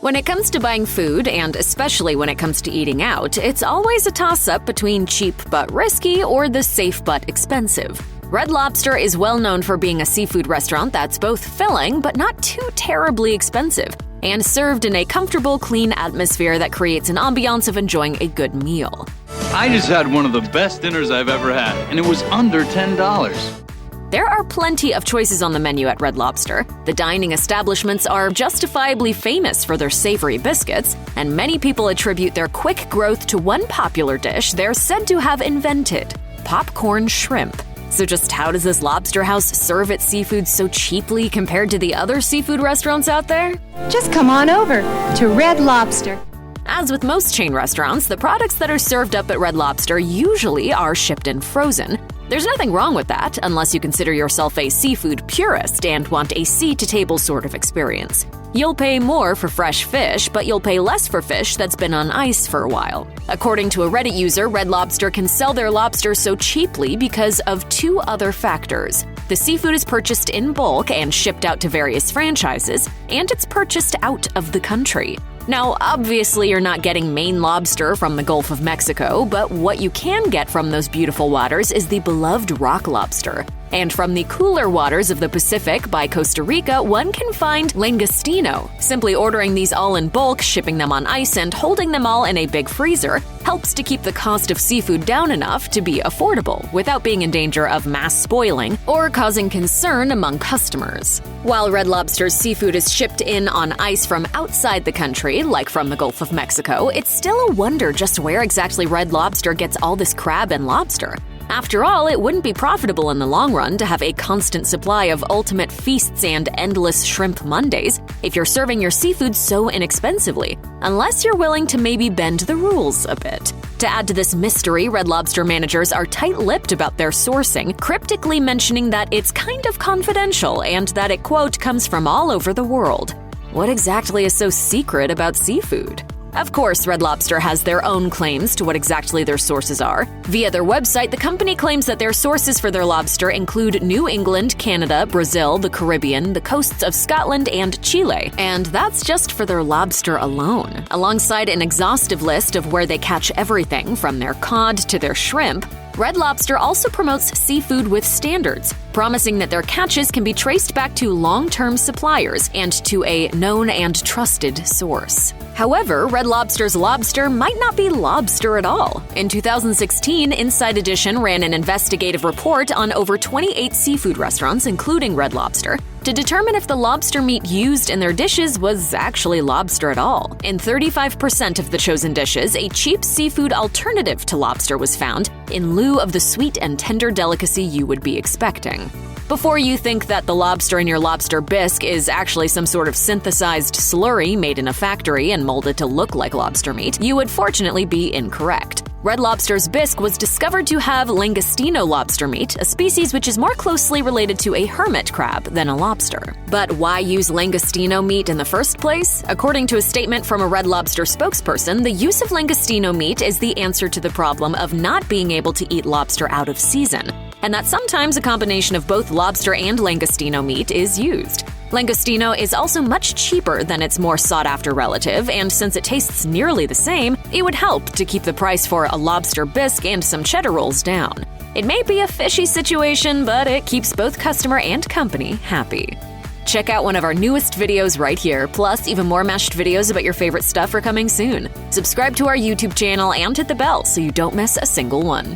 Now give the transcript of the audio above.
When it comes to buying food, and especially when it comes to eating out, it's always a toss-up between cheap but risky or the safe but expensive. Red Lobster is well known for being a seafood restaurant that's both filling but not too terribly expensive, and served in a comfortable, clean atmosphere that creates an ambiance of enjoying a good meal. I just had one of the best dinners I've ever had, and it was under $10. There are plenty of choices on the menu at Red Lobster. The dining establishments are justifiably famous for their savory biscuits, and many people attribute their quick growth to one popular dish they're said to have invented: popcorn shrimp. So just how does this lobster house serve its seafood so cheaply compared to the other seafood restaurants out there? Just come on over to Red Lobster. As with most chain restaurants, the products that are served up at Red Lobster usually are shipped in frozen. There's nothing wrong with that, unless you consider yourself a seafood purist and want a sea-to-table sort of experience. You'll pay more for fresh fish, but you'll pay less for fish that's been on ice for a while. According to a Reddit user, Red Lobster can sell their lobster so cheaply because of two other factors. The seafood is purchased in bulk and shipped out to various franchises, and it's purchased out of the country. Now, obviously you're not getting Maine lobster from the Gulf of Mexico, but what you can get from those beautiful waters is the beloved rock lobster. And from the cooler waters of the Pacific by Costa Rica, one can find langostino. Simply ordering these all in bulk, shipping them on ice, and holding them all in a big freezer helps to keep the cost of seafood down enough to be affordable without being in danger of mass spoiling or causing concern among customers. While Red Lobster's seafood is shipped in on ice from outside the country, like from the Gulf of Mexico, it's still a wonder just where exactly Red Lobster gets all this crab and lobster. After all, it wouldn't be profitable in the long run to have a constant supply of ultimate feasts and endless shrimp Mondays if you're serving your seafood so inexpensively, unless you're willing to maybe bend the rules a bit. To add to this mystery, Red Lobster managers are tight-lipped about their sourcing, cryptically mentioning that it's kind of confidential and that it, quote, comes from all over the world. What exactly is so secret about seafood? Of course, Red Lobster has their own claims to what exactly their sources are. Via their website, the company claims that their sources for their lobster include New England, Canada, Brazil, the Caribbean, the coasts of Scotland, and Chile. And that's just for their lobster alone. Alongside an exhaustive list of where they catch everything from their cod to their shrimp, Red Lobster also promotes seafood with standards, promising that their catches can be traced back to long-term suppliers and to a known and trusted source. However, Red Lobster's lobster might not be lobster at all. In 2016, Inside Edition ran an investigative report on over 28 seafood restaurants, including Red Lobster, to determine if the lobster meat used in their dishes was actually lobster at all. In 35% of the chosen dishes, a cheap seafood alternative to lobster was found, in lieu of the sweet and tender delicacy you would be expecting. Before you think that the lobster in your lobster bisque is actually some sort of synthesized slurry made in a factory and molded to look like lobster meat, you would fortunately be incorrect. Red Lobster's bisque was discovered to have langostino lobster meat, a species which is more closely related to a hermit crab than a lobster. But why use langostino meat in the first place? According to a statement from a Red Lobster spokesperson, the use of langostino meat is the answer to the problem of not being able to eat lobster out of season, and that sometimes a combination of both lobster and langostino meat is used. Langostino is also much cheaper than its more sought-after relative, and since it tastes nearly the same, it would help to keep the price for a lobster bisque and some cheddar rolls down. It may be a fishy situation, but it keeps both customer and company happy. Check out one of our newest videos right here, plus even more mashed videos about your favorite stuff are coming soon. Subscribe to our YouTube channel and hit the bell so you don't miss a single one.